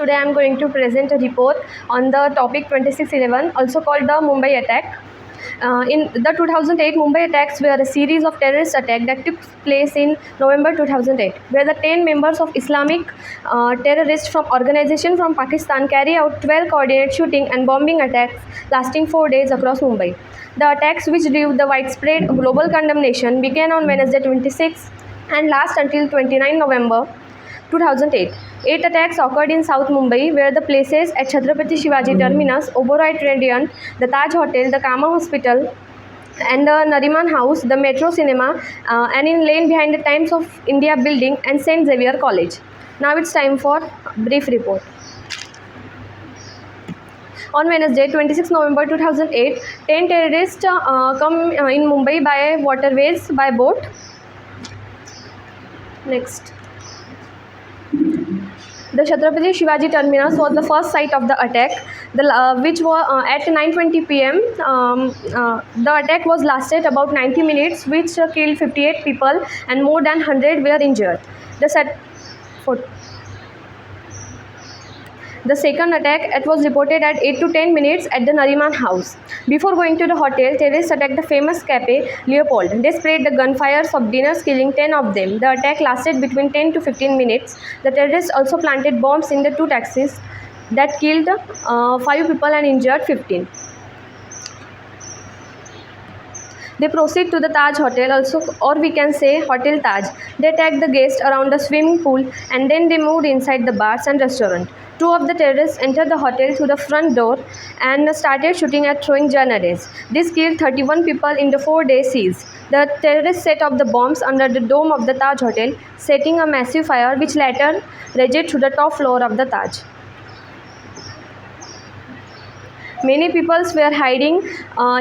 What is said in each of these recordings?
Today I am going to present a report on the topic 2611, also called the Mumbai attack. In the 2008 Mumbai attacks were a series of terrorist attacks that took place in November 2008, where the 10 members of Islamic terrorists from organization from Pakistan carry out 12 coordinated shooting and bombing attacks lasting 4 days across Mumbai. The attacks, which drew the widespread global condemnation, began on Wednesday 26 and last until 29 November 2008. 8 attacks occurred in South Mumbai, where the places at Chhatrapati Shivaji Terminus, Oberoi Radiant, the Taj Hotel, the Kama Hospital, and the Nariman House, the Metro Cinema, and in lane behind the Times of India building and St. Xavier College. Now it's time for brief report. On Wednesday, 26 November 2008, 10 terrorists come in Mumbai by waterways by boat. Next. The Chhatrapati Shivaji Terminus was the first site of the attack, which was at 9:20 p.m. The attack was lasted about 90 minutes, which killed 58 people and more than 100 were injured. The second attack was reported at 8 to 10 minutes at the Nariman House. Before going to the hotel, terrorists attacked the famous Cafe Leopold. They sprayed the gunfires of diners, killing 10 of them. The attack lasted between 10 to 15 minutes. The terrorists also planted bombs in the 2 taxis that killed 5 people and injured 15. They proceed to the Taj Hotel, or we can say Hotel Taj. They attacked the guests around the swimming pool and then they moved inside the bars and restaurant. 2 of the terrorists entered the hotel through the front door and started shooting and throwing grenades. This killed 31 people in the 4-day siege. The terrorists set off the bombs under the dome of the Taj Hotel, setting a massive fire which later raged through the top floor of the Taj. Many people were hiding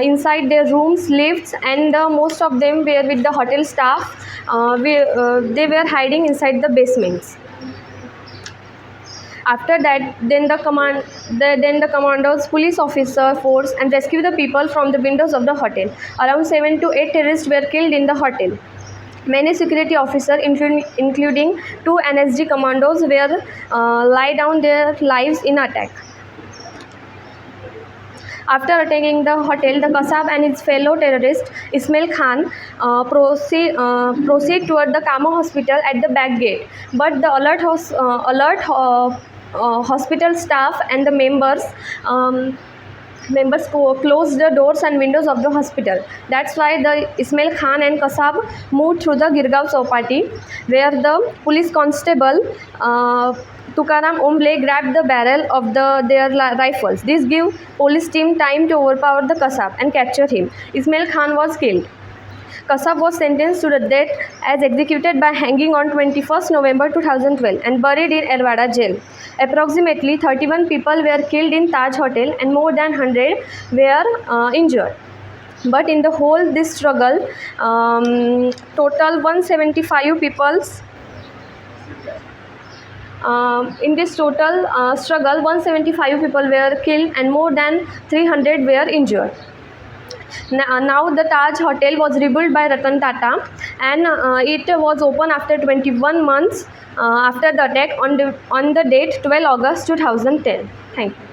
inside their rooms, lifts, and most of them were with the hotel staff. They were hiding inside the basements. After that, then the commandos, police officer force and rescue the people from the windows of the hotel. Around 7 to 8 terrorists were killed in the hotel. Many security officers, including 2 NSG commandos, were lie down their lives in attack. After attacking the hotel, the Kasab and his fellow terrorist Ismail Khan proceed toward the Kama Hospital at the back gate. But the hospital staff and the members closed the doors and windows of the hospital. That's why the Ismail Khan and Kasab moved through the Girgaon Chowpatty, where the police constable Tukaram Omble grabbed the barrel of their rifles. This gave police team time to overpower the Kasab and capture him. Ismail Khan was killed. Kasab was sentenced to the death as executed by hanging on 21st November 2012 and buried in Erwada jail. Approximately 31 people were killed in Taj Hotel and more than 100 were injured. But in the whole this struggle, total 175 people. In this total struggle, 175 people were killed and more than 300 were injured. Now the Taj Hotel was rebuilt by Ratan Tata and it was open after 21 months after the attack on the date 12 August 2010. Thank you.